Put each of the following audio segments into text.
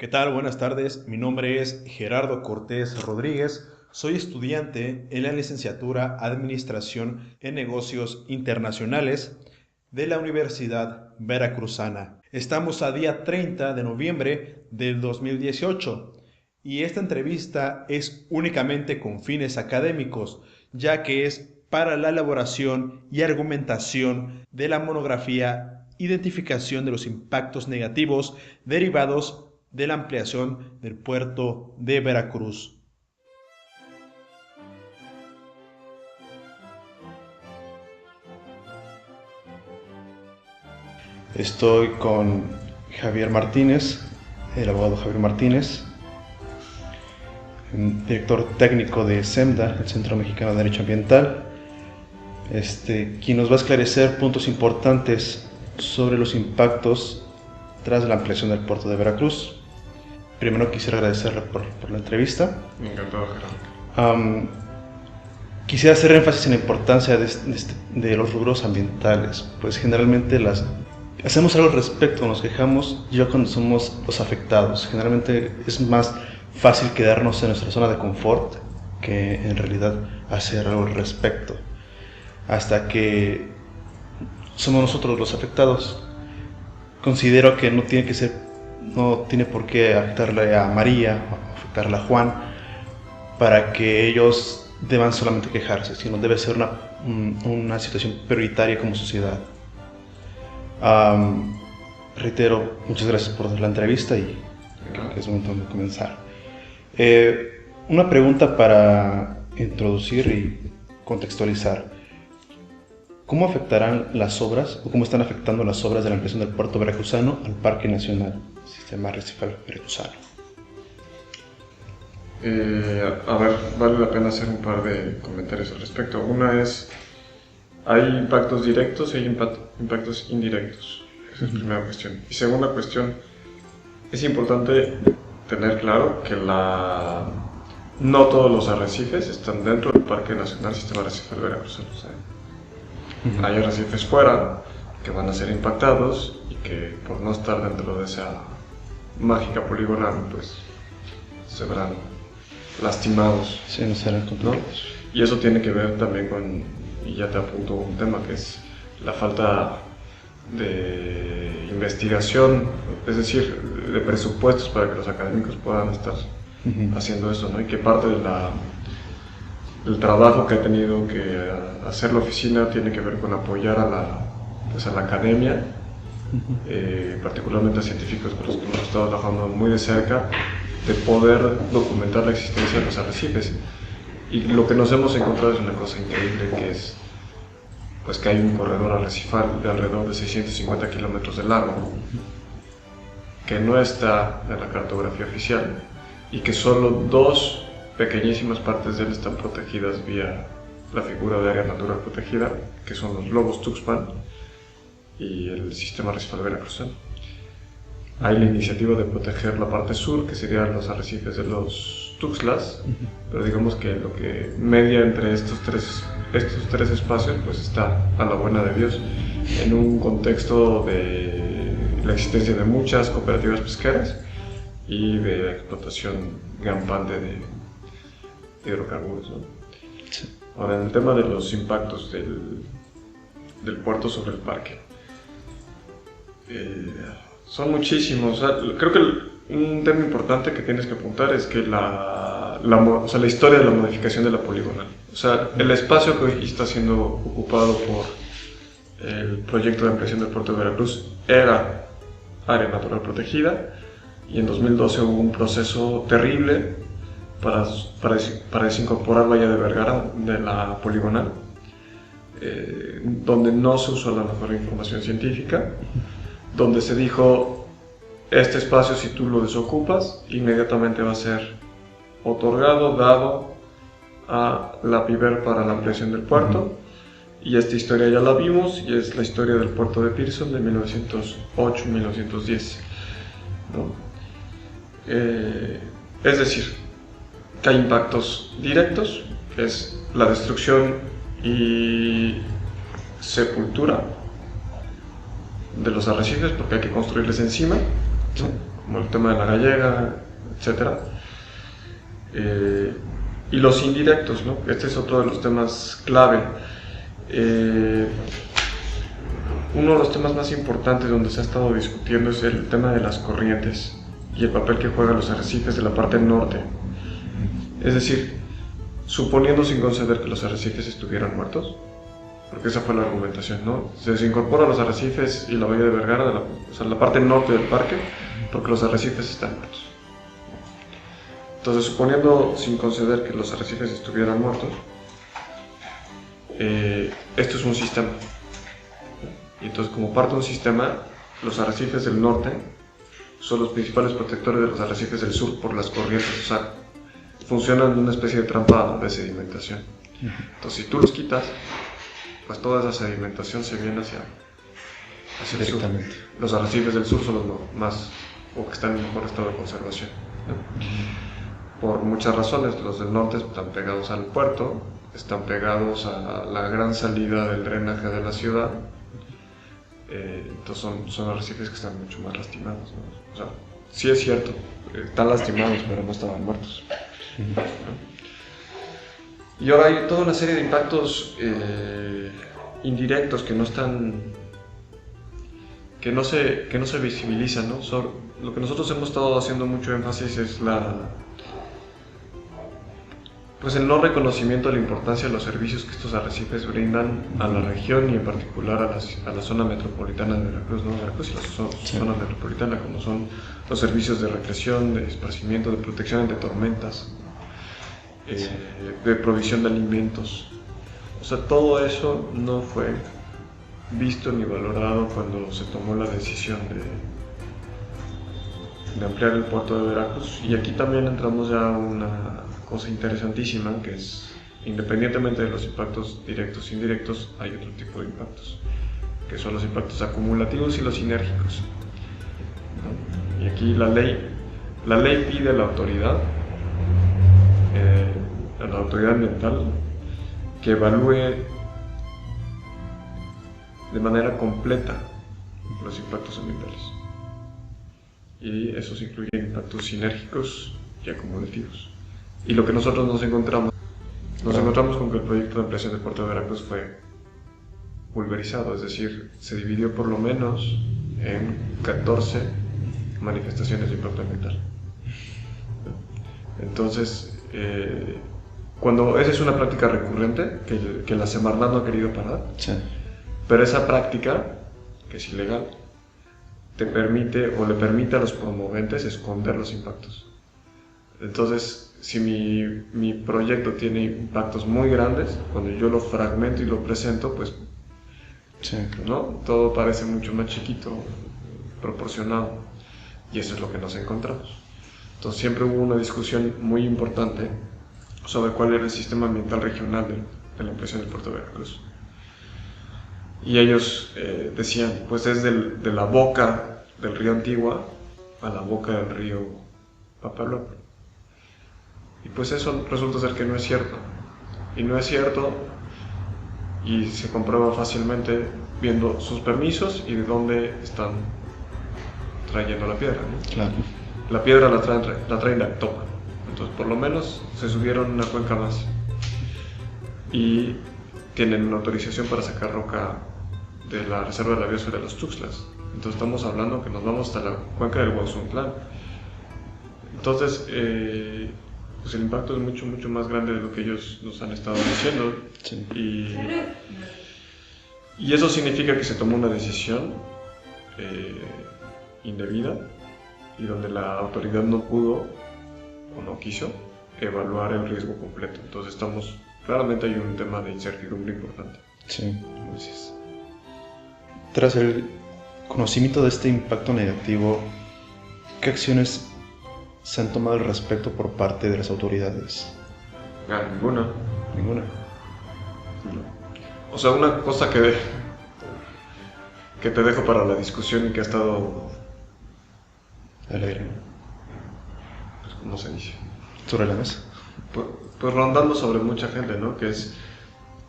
¿Qué tal? Buenas tardes. Mi nombre es Gerardo Cortés Rodríguez. Soy estudiante en la licenciatura Administración en Negocios Internacionales de la Universidad Veracruzana. Estamos a día 30 de noviembre del 2018 y esta entrevista es únicamente con fines académicos, ya que es para la elaboración y argumentación de la monografía Identificación de los impactos negativos derivados de la ampliación del puerto de Veracruz. Estoy con Javier Martínez, el abogado Javier Martínez, director técnico de CEMDA, el Centro Mexicano de Derecho Ambiental, quien nos va a esclarecer puntos importantes sobre los impactos tras la ampliación del puerto de Veracruz. Primero quisiera agradecerle por la entrevista. Encantado, Gerardo. Quisiera hacer énfasis en la importancia de los rubros ambientales, pues generalmente hacemos algo al respecto, nos quejamos ya cuando somos los afectados. Generalmente es más fácil quedarnos en nuestra zona de confort que en realidad hacer algo al respecto, hasta que somos nosotros los afectados. Considero que no tiene por qué afectarle a María o afectarle a Juan para que ellos deban solamente quejarse, sino debe ser una situación prioritaria como sociedad. Reitero, muchas gracias por la entrevista y creo que es momento de comenzar. Una pregunta para introducir y contextualizar. ¿Cómo afectarán las obras o cómo están afectando las obras de la ampliación del puerto veracruzano al Parque Nacional Sistema Arrecifal Veracruzano? Vale la pena hacer un par de comentarios al respecto. Una es, hay impactos directos y hay impactos indirectos. Esa es la primera cuestión. Y segunda cuestión, es importante tener claro que no todos los arrecifes están dentro del Parque Nacional Sistema Arrecifal Veracruzano. Hay arrecifes fuera que van a ser impactados y que por no estar dentro de esa mágica poligonal, pues se verán lastimados. Sí, no serán controlados. Y eso tiene que ver también con, y ya te apunto un tema, que es la falta de investigación, es decir, de presupuestos para que los académicos puedan estar haciendo eso, ¿no? Y que parte del trabajo que ha tenido que hacer la oficina tiene que ver con apoyar a la academia, particularmente a científicos con los que hemos estado trabajando muy de cerca, de poder documentar la existencia de los arrecifes. Y lo que nos hemos encontrado es una cosa increíble, que es pues que hay un corredor arrecifal de alrededor de 650 kilómetros de largo, que no está en la cartografía oficial y que solo dos pequeñísimas partes de él están protegidas vía la figura de área natural protegida, que son los lobos Tuxpan y el sistema arrecifal veracruzano. Hay la iniciativa de proteger la parte sur, que serían los arrecifes de los Tuxtlas, pero digamos que lo que media entre estos tres espacios pues está a la buena de Dios, en un contexto de la existencia de muchas cooperativas pesqueras y de la explotación campante de hidrocarburos, ¿no? Sí. Ahora, en el tema de los impactos del puerto sobre el parque, son muchísimos. O sea, creo que un tema importante que tienes que apuntar es que la historia de la modificación de la poligonal. O sea, el espacio que hoy está siendo ocupado por el proyecto de ampliación del puerto de Veracruz era área natural protegida, y en 2012 hubo un proceso terrible para desincorporar Bahía de Vergara de la poligonal, donde no se usó la mejor información científica, donde se dijo, este espacio si tú lo desocupas, inmediatamente va a ser otorgado, dado a la PIBER para la ampliación del puerto. Y esta historia ya la vimos, y es la historia del puerto de Pearson de 1908-1910, ¿no? Es decir, que hay impactos directos, que es la destrucción y sepultura de los arrecifes, porque hay que construirles encima, ¿no? como el tema de la gallega, etc. Y los indirectos, ¿no? Este es otro de los temas clave. Uno de los temas más importantes donde se ha estado discutiendo es el tema de las corrientes y el papel que juegan los arrecifes de la parte norte. Es decir, suponiendo sin conceder que los arrecifes estuvieran muertos, porque esa fue la argumentación, ¿no? Se desincorporan los arrecifes y la bahía de Vergara, o sea, la parte norte del parque, porque los arrecifes están muertos. Entonces, suponiendo sin conceder que los arrecifes estuvieran muertos, esto es un sistema. Y entonces, como parte de un sistema, los arrecifes del norte son los principales protectores de los arrecifes del sur por las corrientes, o sea, funcionan en una especie de trampa de sedimentación. Entonces, si tú los quitas, pues toda esa sedimentación se viene hacia el sur. Los arrecifes del sur son los más, o que están en mejor estado de conservación, ¿no? Por muchas razones. Los del norte están pegados al puerto, están pegados a la gran salida del drenaje de la ciudad. Entonces son arrecifes que están mucho más lastimados, ¿no? O sea, sí es cierto, están lastimados, pero no estaban muertos, ¿no? Y ahora hay toda una serie de impactos indirectos que no se visibilizan, ¿no? Lo que nosotros hemos estado haciendo mucho énfasis es pues el no reconocimiento de la importancia de los servicios que estos arrecifes brindan a la región y en particular a la zona metropolitana de Veracruz, ¿no? Veracruz y la zona metropolitana, como son los servicios de recreación, de esparcimiento, de protección ante tormentas, de provisión de alimentos. O sea, todo eso no fue visto ni valorado cuando se tomó la decisión de ampliar el puerto de Veracruz. Y aquí también entramos ya a una cosa interesantísima, que es, independientemente de los impactos directos e indirectos, hay otro tipo de impactos, que son los impactos acumulativos y los sinérgicos, ¿no? Y aquí la ley pide a la autoridad ambiental, que evalúe de manera completa los impactos ambientales. Y esos incluyen impactos sinérgicos y acumulativos. Y lo que nosotros nos encontramos con que el proyecto de ampliación del puerto de Veracruz fue pulverizado, es decir, se dividió por lo menos en 14 manifestaciones de impacto ambiental. Entonces, cuando esa es una práctica recurrente que la Semarnat no ha querido parar, sí. Pero esa práctica, que es ilegal, te permite o le permite a los promoventes esconder los impactos. Entonces, si mi proyecto tiene impactos muy grandes, cuando yo lo fragmento y lo presento, pues sí, ¿no? Todo parece mucho más chiquito, proporcionado, y eso es lo que nos encontramos. Entonces siempre hubo una discusión muy importante sobre cuál era el sistema ambiental regional de la ampliación del puerto de Veracruz. Y ellos decían, pues es de la boca del río Antigua a la boca del río Papaloapan. Y pues eso resulta ser que no es cierto. Y no es cierto, y se comprueba fácilmente viendo sus permisos y de dónde están trayendo la piedra, ¿no? Claro. La piedra la traen de Actopan. Entonces, por lo menos se subieron una cuenca más. Y tienen una autorización para sacar roca de la reserva de la biosfera de los Tuxtlas. Entonces, estamos hablando que nos vamos hasta la cuenca del Huauzuntlán. Entonces, pues el impacto es mucho, mucho más grande de lo que ellos nos han estado diciendo. Sí. Y eso significa que se tomó una decisión indebida y donde la autoridad no pudo o no quiso evaluar el riesgo completo. Entonces claramente hay un tema de incertidumbre importante. Sí. Entonces, tras el conocimiento de este impacto negativo, ¿qué acciones se han tomado al respecto por parte de las autoridades? Ninguna. Ninguna. O sea, una cosa que te dejo para la discusión y que ha estado al aire, pues, ¿cómo se dice? Sobre la mesa. Pues rondando sobre mucha gente, ¿no? Que es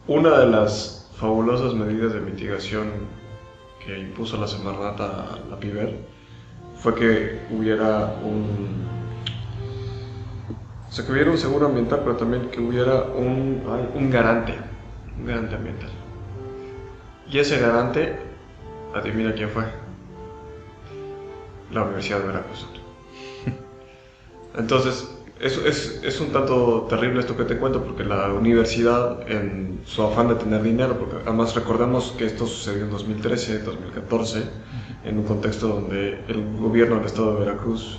una de las fabulosas medidas de mitigación que impuso la Semarnat a la PIBER, fue que hubiera que hubiera un seguro ambiental, pero también que hubiera un garante ambiental. Y ese garante, adivina quién fue, la Universidad de Veracruz. Entonces, es un tanto terrible esto que te cuento, porque la universidad, en su afán de tener dinero, porque además recordemos que esto sucedió en 2013, 2014, en un contexto donde el gobierno del estado de Veracruz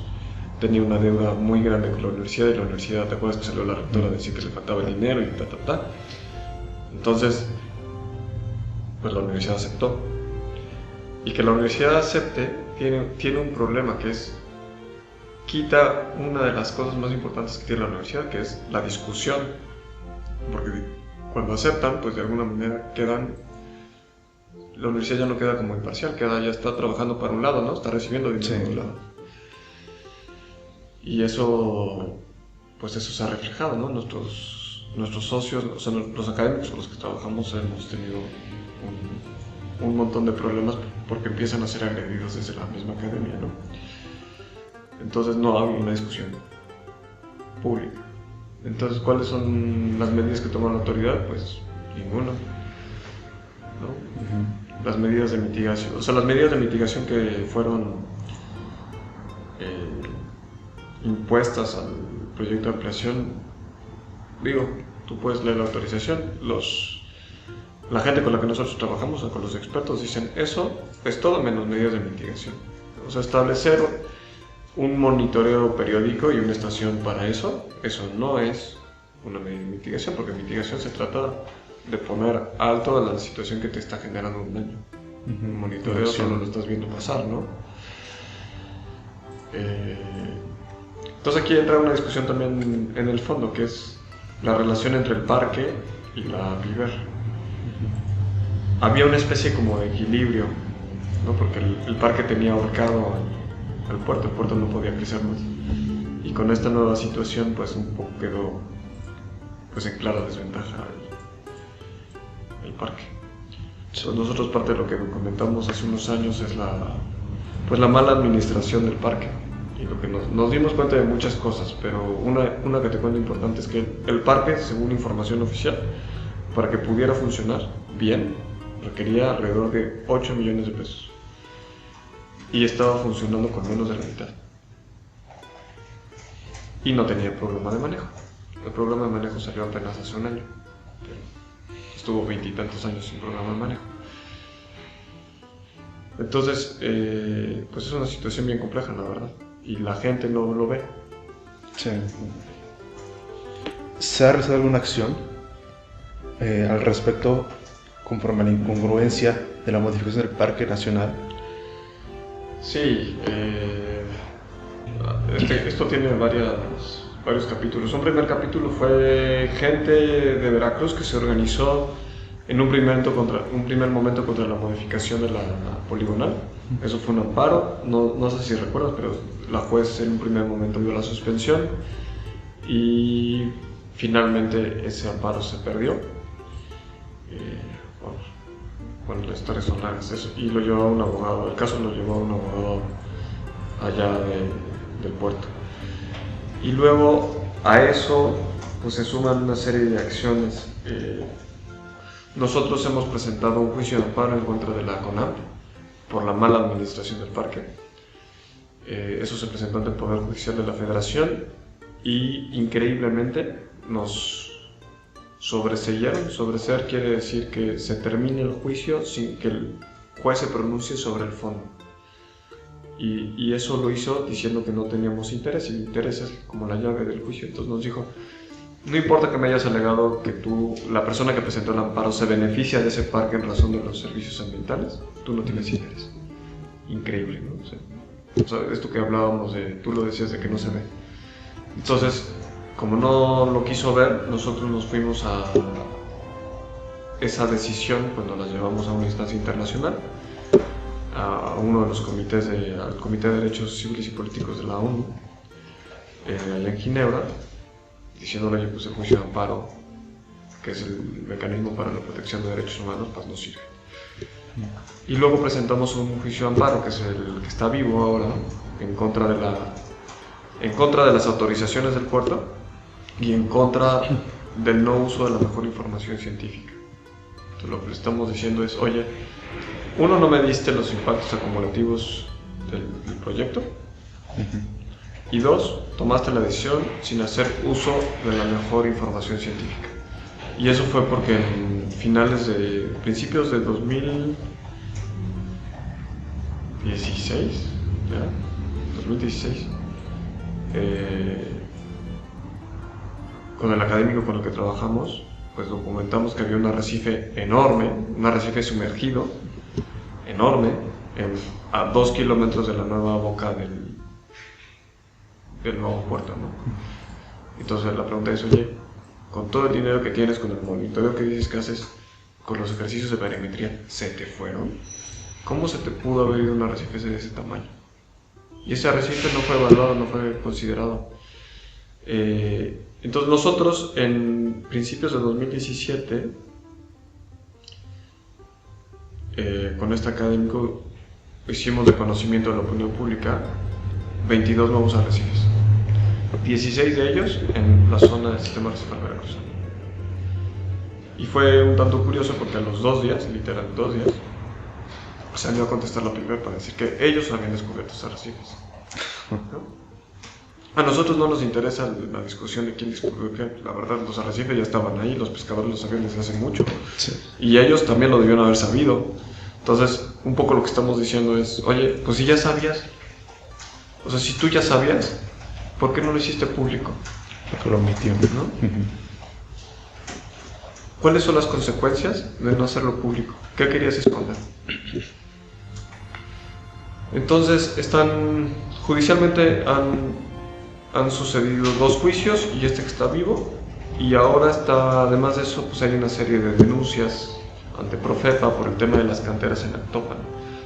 tenía una deuda muy grande con la universidad, y la universidad, ¿te acuerdas que salió la rectora a decir que le faltaba el dinero y ta? Entonces, pues la universidad aceptó. Y que la universidad acepte tiene un problema, que es quita una de las cosas más importantes que tiene la universidad, que es la discusión. Porque cuando aceptan, pues de alguna manera la universidad ya no queda como imparcial, ya está trabajando para un lado, ¿no? Está recibiendo dinero de un lado. Y eso, pues eso se ha reflejado, ¿no? Nuestros socios, o sea, los académicos con los que trabajamos hemos tenido un montón de problemas porque empiezan a ser agredidos desde la misma academia, ¿no? Entonces no hay una discusión pública. Entonces, ¿cuáles son las medidas que toma la autoridad? Pues ninguna, ¿no? Las medidas de mitigación, o sea, las medidas de mitigación que fueron impuestas al proyecto de ampliación, tú puedes leer la autorización, la gente con la que nosotros trabajamos, o con los expertos, dicen eso es todo menos medidas de mitigación. O sea, establecer un monitoreo periódico y una estación para eso no es una medida de mitigación, porque mitigación se trata de poner alto a la situación que te está generando un daño. Un monitoreo solo lo estás viendo pasar, ¿no? Entonces aquí entra una discusión también en el fondo, que es la relación entre el parque y la Viver. Había una especie como de equilibrio, ¿no? Porque el parque tenía ahorcado al puerto, el puerto no podía crecer más. Y con esta nueva situación, pues un poco quedó pues en clara desventaja el parque. Entonces, nosotros parte de lo que documentamos hace unos años es la mala administración del parque. Y lo que nos dimos cuenta de muchas cosas, pero una que te cuento importante es que el parque, según información oficial, para que pudiera funcionar bien, requería alrededor de 8 millones de pesos. Y estaba funcionando con menos de la mitad. Y no tenía programa de manejo. El programa de manejo salió apenas hace un año, pero estuvo 20 y tantos años sin programa de manejo. Entonces, pues es una situación bien compleja, la verdad. Y la gente no lo ve. Sí. ¿Se ha realizado alguna acción al respecto conforme a la incongruencia de la modificación del Parque Nacional? Sí, esto tiene varios capítulos. Un primer capítulo fue gente de Veracruz que se organizó en un primer momento contra la modificación de la poligonal. Eso fue un amparo, no sé si recuerdas, pero la juez en un primer momento dio la suspensión y finalmente ese amparo se perdió. Bueno, las historias son largas, eso, y lo llevó a un abogado, el caso lo llevó a un abogado allá del puerto. Y luego a eso pues se suman una serie de acciones. Nosotros hemos presentado un juicio de amparo en contra de la CONAMP por la mala administración del parque. Eso se presentó ante el Poder Judicial de la Federación y increíblemente nos sobreseyeron. Sobreseer quiere decir que se termine el juicio sin que el juez se pronuncie sobre el fondo. Y eso lo hizo diciendo que no teníamos interés, y el interés es como la llave del juicio. Entonces nos dijo: no importa que me hayas alegado que la persona que presentó el amparo se beneficia de ese parque en razón de los servicios ambientales, tú no tienes interés. Increíble, ¿no? O sea, esto que hablábamos tú lo decías de que no se ve. Entonces, como no lo quiso ver, nosotros nos fuimos a esa decisión cuando la llevamos a una instancia internacional, a uno de los comités, al Comité de Derechos Civiles y Políticos de la ONU, allá en Ginebra, diciéndole: oye, pues el juicio de amparo, que es el mecanismo para la protección de derechos humanos, pues no sirve. Y luego presentamos un juicio de amparo, que es el que está vivo ahora, en contra de las autorizaciones del puerto y en contra del no uso de la mejor información científica. Entonces, lo que le estamos diciendo es, oye, uno, no me diste los impactos acumulativos del proyecto, y dos, tomaste la decisión sin hacer uso de la mejor información científica. Y eso fue porque en principios de 2016, con el académico con el que trabajamos, pues documentamos que había un arrecife enorme, un arrecife sumergido, enorme, a 2 kilómetros de la nueva boca del nuevo puerto, ¿no? Entonces la pregunta es, oye, con todo el dinero que tienes, con el monitoreo que dices que haces, con los ejercicios de barimetría, ¿se te fueron? ¿Cómo se te pudo haber ido un arrecife de ese tamaño? Y ese arrecife no fue evaluado, no fue considerado. Entonces nosotros en principios de 2017, con este académico, hicimos de conocimiento de la opinión pública 22 nuevos arrecifes, 16 de ellos en la zona del sistema arrecife Veracruz. Y fue un tanto curioso porque a los 2 días, literal 2 días, se han ido a contestar la primera para decir que ellos habían descubierto esos arrecifes, ¿no? A nosotros no nos interesa la discusión de quién descubrió qué. La verdad, los arrecifes ya estaban ahí, los pescadores lo sabían desde hace mucho, sí. Y ellos también lo debían haber sabido. Entonces, un poco lo que estamos diciendo es, oye, pues si ya sabías, o sea, si tú ya sabías, ¿por qué no lo hiciste público? Porque lo omitió, ¿no? ¿Cuáles son las consecuencias de no hacerlo público? ¿Qué querías esconder? Entonces, judicialmente han sucedido 2 juicios y este que está vivo, y ahora además de eso, pues hay una serie de denuncias ante Profepa por el tema de las canteras en Actopan.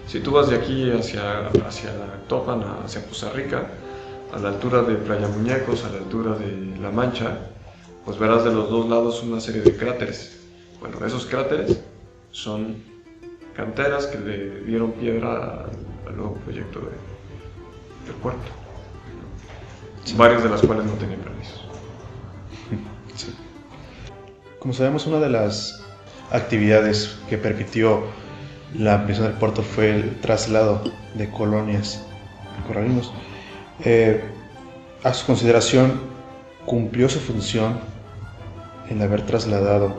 Si tú vas de aquí hacia Actopan, hacia Poza Rica, a la altura de Playa Muñecos, a la altura de La Mancha, pues verás de los 2 lados una serie de cráteres. Bueno, esos cráteres son canteras que le dieron piedra al nuevo proyecto del puerto. Sí. Varios de las cuales no tenían permisos. Sí. Como sabemos, una de las actividades que permitió la ampliación del puerto fue el traslado de colonias coralinos. A su consideración, ¿cumplió su función en haber trasladado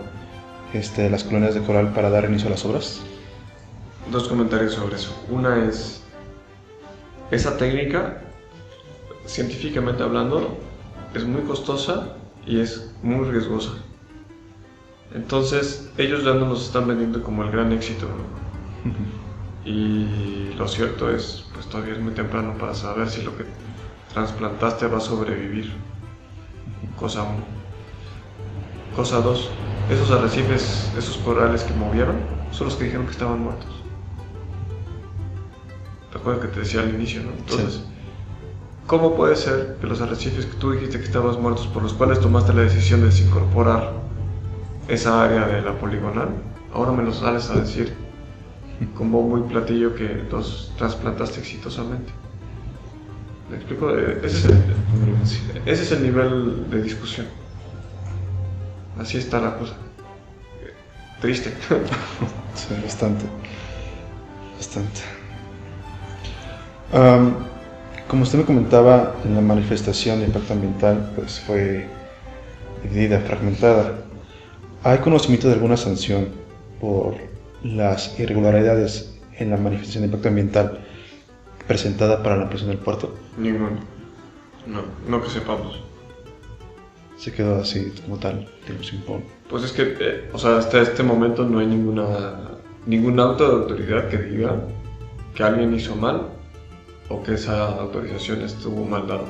las colonias de coral para dar inicio a las obras? 2 comentarios sobre eso. Una es, esa técnica, científicamente hablando, es muy costosa y es muy riesgosa. Entonces, ellos ya no nos están vendiendo como el gran éxito, ¿no? Y lo cierto es, pues todavía es muy temprano para saber si lo que trasplantaste va a sobrevivir. Cosa 1. Cosa 2, esos arrecifes, esos corales que movieron, son los que dijeron que estaban muertos. ¿Te acuerdas que te decía al inicio, no? Entonces, sí. ¿Cómo puede ser que los arrecifes que tú dijiste que estaban muertos, por los cuales tomaste la decisión de desincorporar esa área de la poligonal, ahora me los sales a decir con bombo y platillo que los trasplantaste exitosamente? ¿Me explico? Ese es el nivel de discusión. Así está la cosa. Triste. Sí, bastante. Como usted me comentaba, la manifestación de impacto ambiental pues fue dividida, fragmentada. ¿Hay conocimiento de alguna sanción por las irregularidades en la manifestación de impacto ambiental presentada para la ampliación del puerto? Ninguno. No que sepamos. Se quedó así como tal, sin pon. Pues es que, hasta este momento no hay ningún auto de autoridad que diga que alguien hizo mal o que esa autorización estuvo mal dada.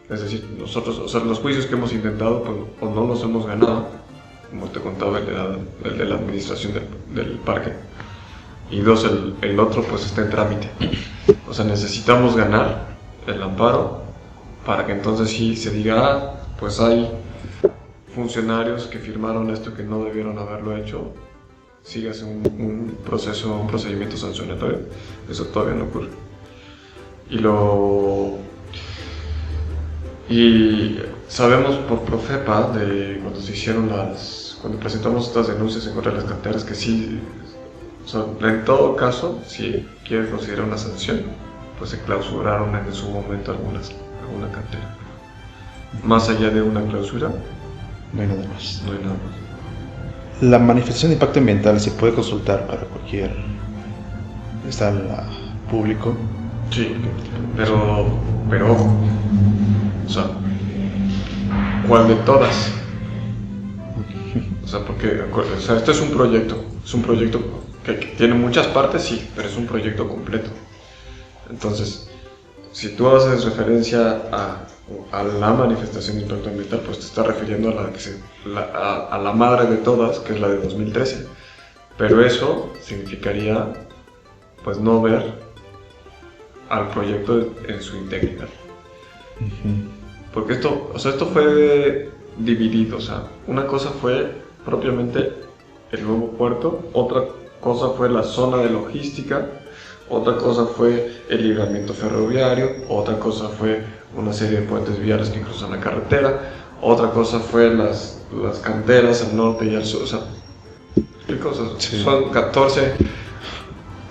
Es decir, nosotros, los juicios que hemos intentado, pues, o no los hemos ganado, como te contaba, el de la administración del parque, y 2, el otro pues está en trámite. O sea, necesitamos ganar el amparo para que entonces sí se diga, pues hay funcionarios que firmaron esto que no debieron haberlo hecho, sigas un procedimiento sancionatorio. Eso todavía no ocurre. Y sabemos por Profepa, cuando cuando presentamos estas denuncias en contra de las canteras, que sí, o sea, en todo caso, si quiere considerar una sanción, pues se clausuraron en su momento alguna cantera. Más allá de una clausura, no hay nada más. No hay nada más. La manifestación de impacto ambiental se puede consultar para cualquier... está público. Sí, pero ojo, o sea, ¿cuál de todas? O sea, porque este es un proyecto que tiene muchas partes, sí, pero es un proyecto completo. Entonces, si tú haces referencia a la manifestación de impacto ambiental, pues te estás refiriendo a la madre de todas, que es la de 2013. Pero eso significaría, pues, no ver al proyecto en su integridad. Porque esto fue dividido, o sea, una cosa fue propiamente el nuevo puerto, otra cosa fue la zona de logística, otra cosa fue el libramiento ferroviario, otra cosa fue una serie de puentes viales que cruzan la carretera, otra cosa fue las canteras al norte y al sur, o sea, ¿qué cosas? Sí. Son 14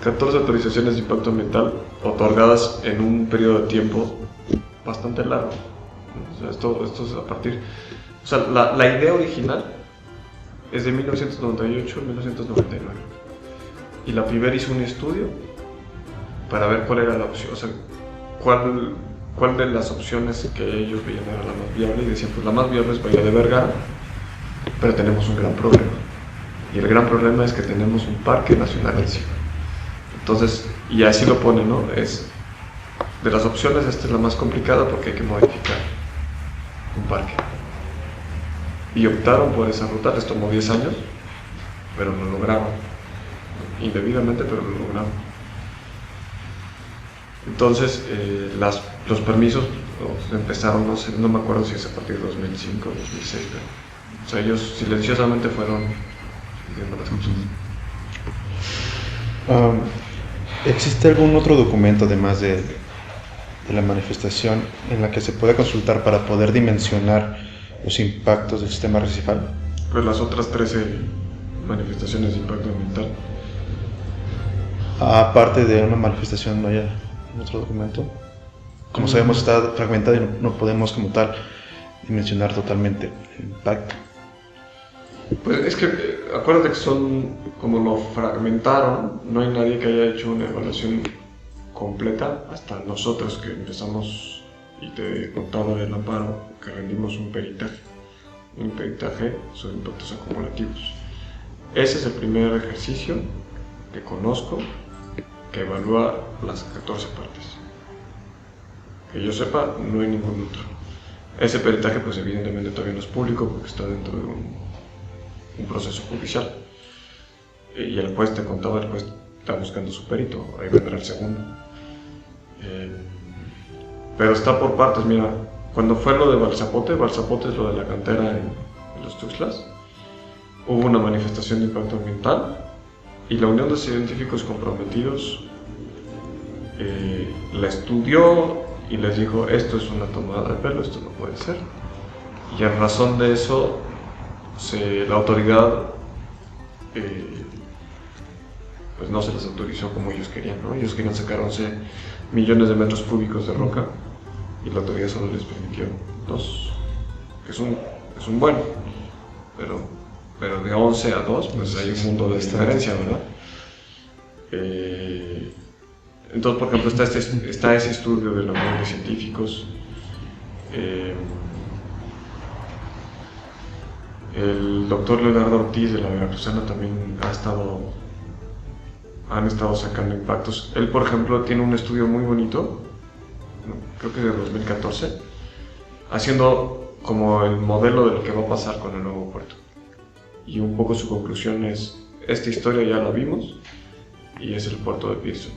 autorizaciones de impacto ambiental otorgadas en un periodo de tiempo bastante largo. O sea, esto es a partir... O sea, la idea original es de 1998 a 1999. Y la PIBER hizo un estudio para ver cuál era la opción, o sea, cuál de las opciones que ellos veían era la más viable, y decían, pues la más viable es Bahía de Vergara, pero tenemos un gran problema. Y el gran problema es que tenemos un parque nacional encima. Entonces, y así lo pone, ¿no? De las opciones, esta es la más complicada porque hay que modificar un parque. Y optaron por esa ruta, les tomó 10 años, pero lo lograron. Indebidamente, pero lo lograron. Entonces, los permisos empezaron, no me acuerdo si es a partir de 2005 o 2006, pero, o sea, ellos silenciosamente fueron viendo las cosas. ¿Existe algún otro documento, además de la manifestación, en la que se pueda consultar para poder dimensionar los impactos del sistema arrecifal? Pues las otras 13 manifestaciones de impacto ambiental. Aparte de una manifestación, ¿no hay otro documento? Como sabemos, está fragmentado y no podemos como tal dimensionar totalmente el impacto. Pues es que acuérdate que como lo fragmentaron, no hay nadie que haya hecho una evaluación completa, hasta nosotros que empezamos, y te contaba del amparo, que rendimos un peritaje sobre impactos acumulativos. Ese es el primer ejercicio que conozco que evalúa las 14 partes. Que yo sepa, no hay ningún otro. Ese peritaje, pues evidentemente todavía no es público porque está dentro de un proceso judicial. Y el juez, te contaba, el juez está buscando su perito, ahí vendrá el segundo. Pero está por partes, mira, cuando fue lo de Balzapote es lo de la cantera en los Tuxtlas, hubo una manifestación de impacto ambiental y la Unión de Científicos Comprometidos la estudió y les dijo, esto es una tomada de pelo, esto no puede ser. Y en razón de eso, la autoridad pues no se les autorizó como ellos querían, ¿no? Ellos querían sacar 11 millones de metros cúbicos de roca y la autoridad solo les permitió 2, que es un bueno, pero de 11 a 2, pues hay un mundo de diferencia, ¿verdad? Entonces, por ejemplo, está ese estudio de la Unión de Científicos. El doctor Leonardo Ortiz de la Veracruzana también han estado sacando impactos. Él, por ejemplo, tiene un estudio muy bonito, creo que de 2014, haciendo como el modelo de lo que va a pasar con el nuevo puerto. Y un poco su conclusión es, esta historia ya la vimos y es el puerto de Pearson.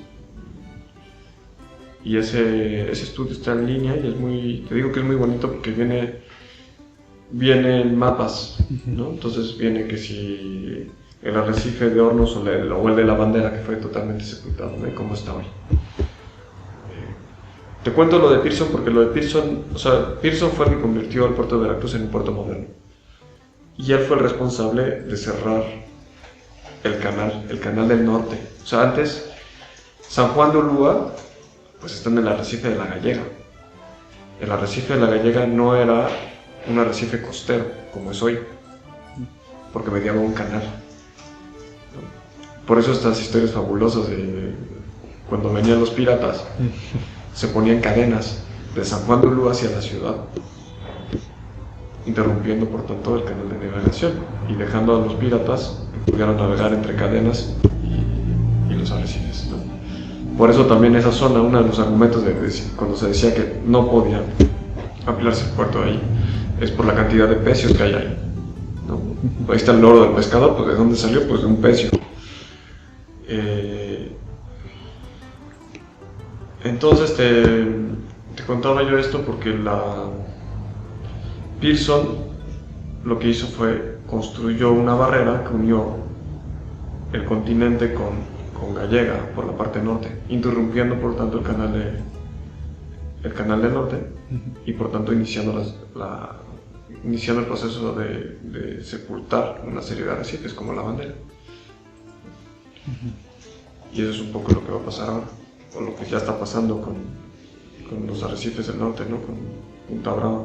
Y ese estudio está en línea y te digo que es muy bonito porque viene en mapas, ¿no? Entonces viene que si el arrecife de Hornos o el de la Bandera, que fue totalmente sepultado, ¿no? ¿Cómo está hoy? Te cuento lo de Pearson porque lo de Pearson, o sea, Pearson fue el que convirtió al puerto de Veracruz en un puerto moderno. Y él fue el responsable de cerrar el canal del norte. O sea, antes, San Juan de Ulúa, pues está en el arrecife de la Gallega. El arrecife de la Gallega no era un arrecife costero, como es hoy, porque mediaba un canal. Por eso estas historias fabulosas de cuando venían los piratas, se ponían cadenas de San Juan de Ulúa hacia la ciudad, interrumpiendo por tanto el canal de navegación y dejando a los piratas que pudieran navegar entre cadenas y los arrecifes, ¿no? Por eso también esa zona, uno de los argumentos cuando se decía que no podía ampliarse el puerto ahí, es por la cantidad de pecios que hay ahí, ¿no? Ahí está el loro del pescador, pues ¿de dónde salió? Pues de un pecio. Entonces te contaba yo esto porque Pearson lo que hizo fue construyó una barrera que unió el continente con Gallega por la parte norte, interrumpiendo por tanto el canal del norte y por tanto iniciando el proceso de sepultar una serie de arrecifes como la Bandera. Y eso es un poco lo que va a pasar ahora, o lo que ya está pasando con los arrecifes del norte, ¿no? Con Punta Brava.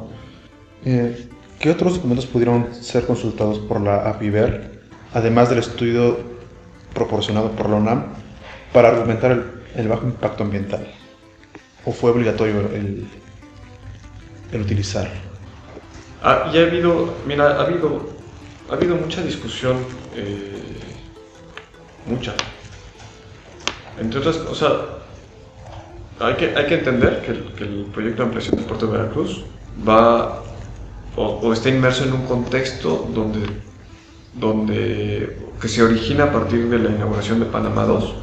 ¿Qué otros documentos pudieron ser consultados por la APIVER, además del estudio proporcionado por la UNAM, para argumentar el bajo impacto ambiental? ¿O fue obligatorio el utilizarlo? Ha habido mucha discusión, entre otras cosas. Hay que entender que el proyecto de ampliación del puerto de Veracruz va o está inmerso en un contexto que se origina a partir de la inauguración de Panamá 2,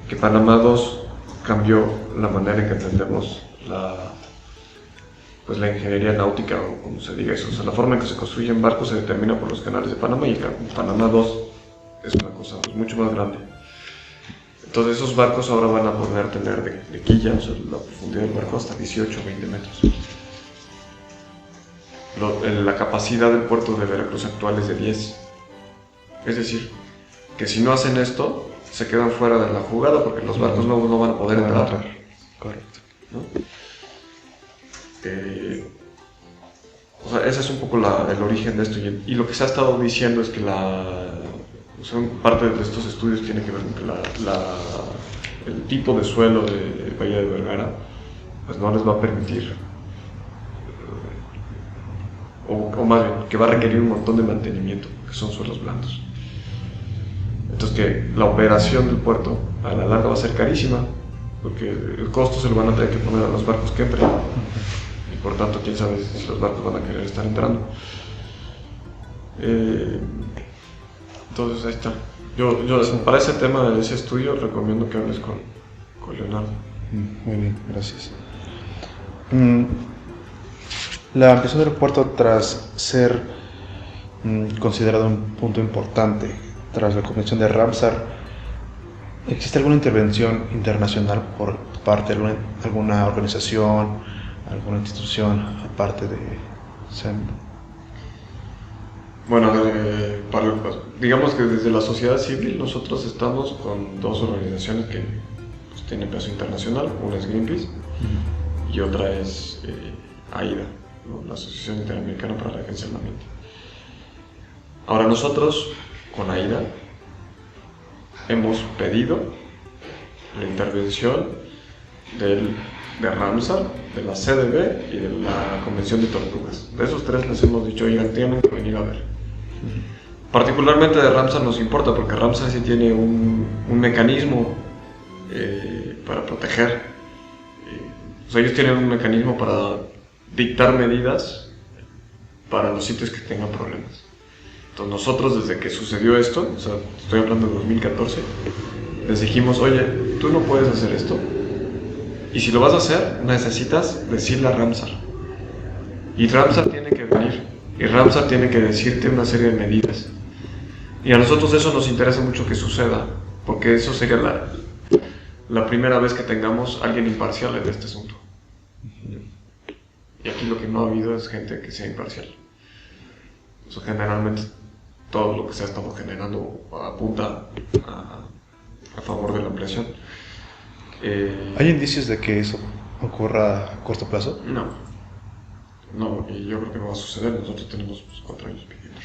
que Panamá 2 cambió la manera en que entendemos la ingeniería náutica, o como se diga eso. O sea, la forma en que se construyen barcos se determina por los canales de Panamá, y Panamá 2 es una cosa mucho más grande. Entonces esos barcos ahora van a poder tener de quilla, o sea, la profundidad del barco hasta 18 o 20 metros. La capacidad del puerto de Veracruz actual es de 10. Es decir, que si no hacen esto, se quedan fuera de la jugada porque los barcos no van a poder entrar. Correcto. ¿No? O sea, ese es un poco el origen de esto. Y lo que se ha estado diciendo es que parte de estos estudios tiene que ver con que el tipo de suelo de Bahía de Vergara pues no les va a permitir, o más bien, que va a requerir un montón de mantenimiento, que son suelos blandos. Entonces que la operación del puerto a la larga va a ser carísima, porque el costo se lo van a tener que poner a los barcos que entren, y por tanto quién sabe si los barcos van a querer estar entrando. Entonces ahí está. Yo para ese tema de ese estudio recomiendo que hables con Leonardo. Muy bien, gracias. La ampliación del puerto, tras ser considerado un punto importante tras la Convención de Ramsar, ¿existe alguna intervención internacional por parte de alguna organización, alguna institución aparte de SEM? Bueno, digamos que desde la sociedad civil nosotros estamos con dos organizaciones que pues, tienen peso internacional. Una es Greenpeace y otra es AIDA, ¿no? La Asociación Interamericana para la Defensa del Ambiente. Ahora nosotros, con AIDA, hemos pedido la intervención de Ramsar, de la CDB y de la Convención de Tortugas. De esos tres les hemos dicho, oigan, tienen que venir a ver. Particularmente de Ramsar nos importa porque Ramsar sí tiene un mecanismo para proteger. O sea, ellos tienen un mecanismo para dictar medidas para los sitios que tengan problemas. Entonces nosotros, desde que sucedió esto, o sea, estoy hablando de 2014, les dijimos, oye, tú no puedes hacer esto, y si lo vas a hacer, necesitas decirle a Ramsar. Y Ramsar tiene que venir, y Ramsar tiene que decirte una serie de medidas. Y a nosotros eso nos interesa mucho que suceda, porque eso sería la primera vez que tengamos a alguien imparcial en este asunto. Y aquí lo que no ha habido es gente que sea imparcial. O sea, generalmente todo lo que se ha estado generando apunta a favor de la ampliación. ¿Hay indicios de que eso ocurra a corto plazo? No, y yo creo que no va a suceder. Nosotros tenemos 4 años pidiendo.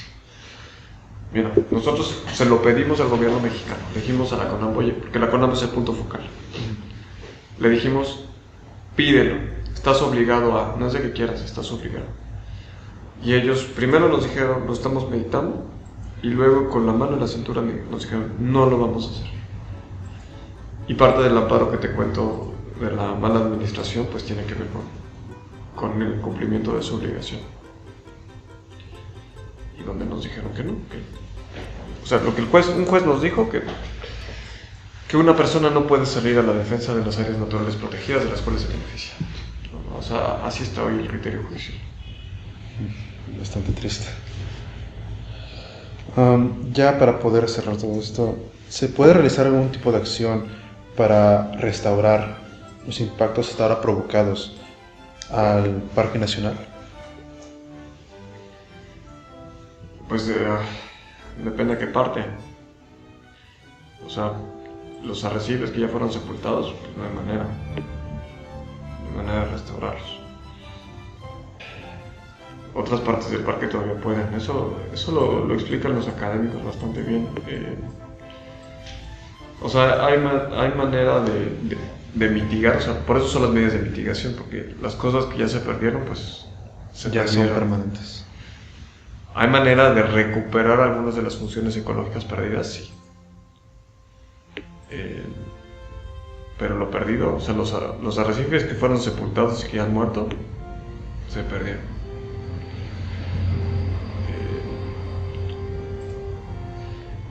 Mira, nosotros se lo pedimos al gobierno mexicano. Le dijimos a la CONAMP, oye, porque la CONAMP es el punto focal. Le dijimos, pídelo, estás obligado a, no es de que quieras, estás obligado. Y ellos primero nos dijeron, lo estamos meditando, y luego con la mano en la cintura nos dijeron, no lo vamos a hacer. Y parte del amparo que te cuento de la mala administración, pues tiene que ver con el cumplimiento de su obligación. Y donde nos dijeron que no. O sea, lo que un juez nos dijo, que una persona no puede salir a la defensa de las áreas naturales protegidas de las cuales se beneficia. O sea, así está hoy el criterio judicial. Bastante triste. Ya para poder cerrar todo esto, ¿se puede realizar algún tipo de acción para restaurar los impactos hasta ahora provocados al Parque Nacional? Pues depende de qué parte. O sea, los arrecifes que ya fueron sepultados, pues no hay manera de restaurarlos. Otras partes del parque todavía pueden. Eso lo explican los académicos bastante bien. O sea, hay manera de mitigar, o sea, por eso son las medidas de mitigación, porque las cosas que ya se perdieron, pues ya perdieron. Son permanentes. ¿Hay manera de recuperar algunas de las funciones ecológicas perdidas? Sí. Pero lo perdido, o sea, los arrecifes que fueron sepultados y que ya han muerto, se perdieron.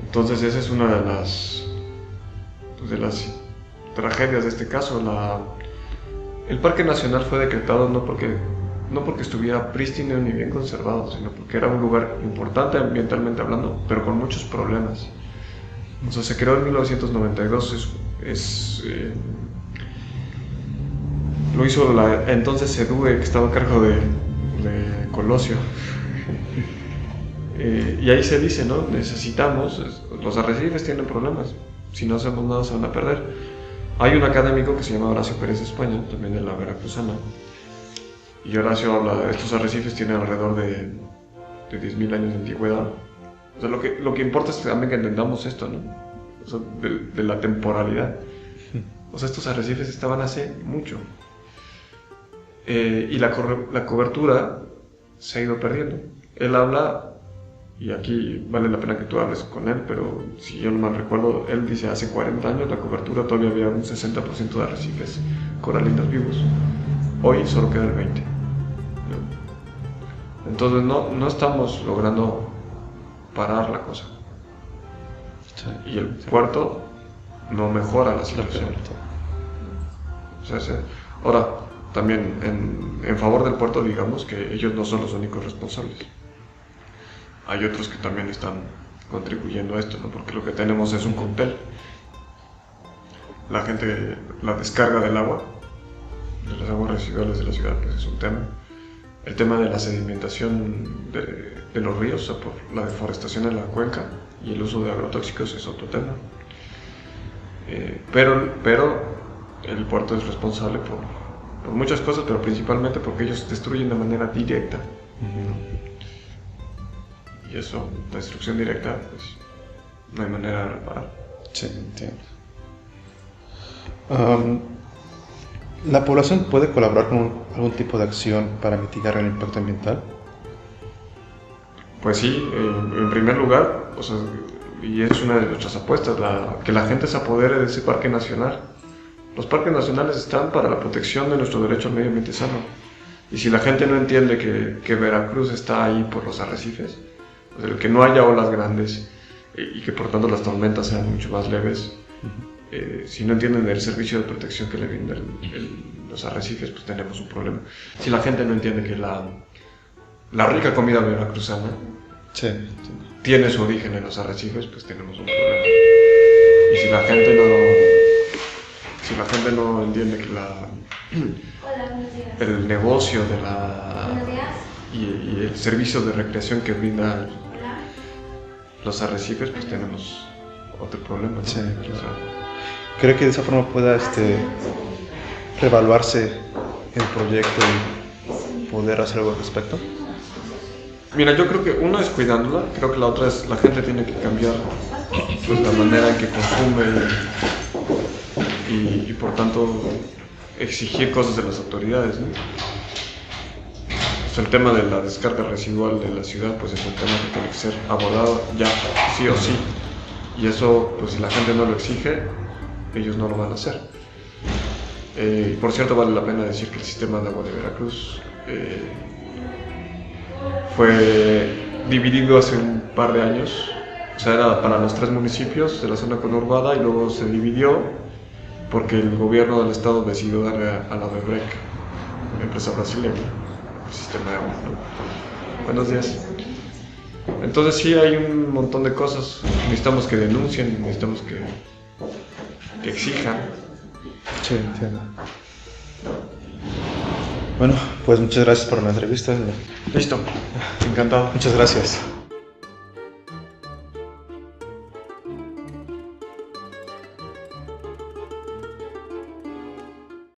Entonces esa es una de las tragedias de este caso. El Parque Nacional fue decretado no porque estuviera prístino ni bien conservado, sino porque era un lugar importante ambientalmente hablando, pero con muchos problemas. O sea, se creó en 1992, lo hizo la entonces SEDUE, que estaba a cargo de Colosio. Y ahí se dice, ¿no? Los arrecifes tienen problemas, si no hacemos nada se van a perder. Hay un académico que se llama Horacio Pérez España, también de la Veracruzana, y Horacio habla de estos arrecifes tienen alrededor de 10.000 años de antigüedad. O sea, lo que importa es también que entendamos esto, ¿no? O sea, de la temporalidad. O sea, estos arrecifes estaban hace mucho. Y la cobertura se ha ido perdiendo. Él habla, y aquí vale la pena que tú hables con él, pero si yo no mal recuerdo, él dice hace 40 años la cobertura todavía había un 60% de arrecifes coralinos vivos. Hoy solo queda el 20%. Entonces no estamos logrando parar la cosa. Sí. Y el puerto no mejora la situación. O sea, ahora, también en favor del puerto, digamos que ellos no son los únicos responsables. Hay otros que también están contribuyendo a esto, ¿no? Porque lo que tenemos es un cóctel. La descarga del agua, de las aguas residuales de la ciudad, pues es un tema. El tema de la sedimentación de los ríos, o sea, por la deforestación en la cuenca y el uso de agrotóxicos es otro tema. Pero el puerto es responsable por muchas cosas, pero principalmente porque ellos destruyen de manera directa. Y eso, la destrucción directa, pues no hay manera de reparar. Sí, entiendo. ¿La población puede colaborar con algún tipo de acción para mitigar el impacto ambiental? Pues sí, en primer lugar, o sea, y es una de nuestras apuestas, que la gente se apodere de ese parque nacional. Los parques nacionales están para la protección de nuestro derecho al medio ambiente sano. Y si la gente no entiende que Veracruz está ahí por los arrecifes, o sea, que no haya olas grandes y que por tanto las tormentas sean mucho más leves, si no entienden el servicio de protección que le brindan los arrecifes, pues tenemos un problema. Si la gente no entiende que la rica comida veracruzana tiene su origen en los arrecifes, pues tenemos un problema. Y si la gente no entiende que el negocio de la y el servicio de recreación que brinda los arrecifes, pues tenemos otro problema, ¿no? Sí, claro. O sea, ¿Cree que de esa forma pueda reevaluarse el proyecto y poder hacer algo al respecto? mira, yo creo que uno es cuidándola, creo que la otra es la gente tiene que cambiar pues, la manera en que consume y por tanto exigir cosas de las autoridades, ¿no? O sea, el tema de la descarga residual de la ciudad pues es un tema que tiene que ser abordado ya, sí o sí, y eso pues si la gente no lo exige, ellos no lo van a hacer. Por cierto, vale la pena decir que el sistema de agua de Veracruz fue dividido hace un par de años, o sea, era para los 3 municipios de la zona conurbada y luego se dividió porque el gobierno del estado decidió darle a la Bebrec, una empresa brasileña, el sistema de agua, ¿no? Buenos días. Entonces sí hay un montón de cosas, necesitamos que denuncien, necesitamos que exijan. Sí, entiendo. Bueno, pues muchas gracias por la entrevista. Listo, encantado. Muchas gracias.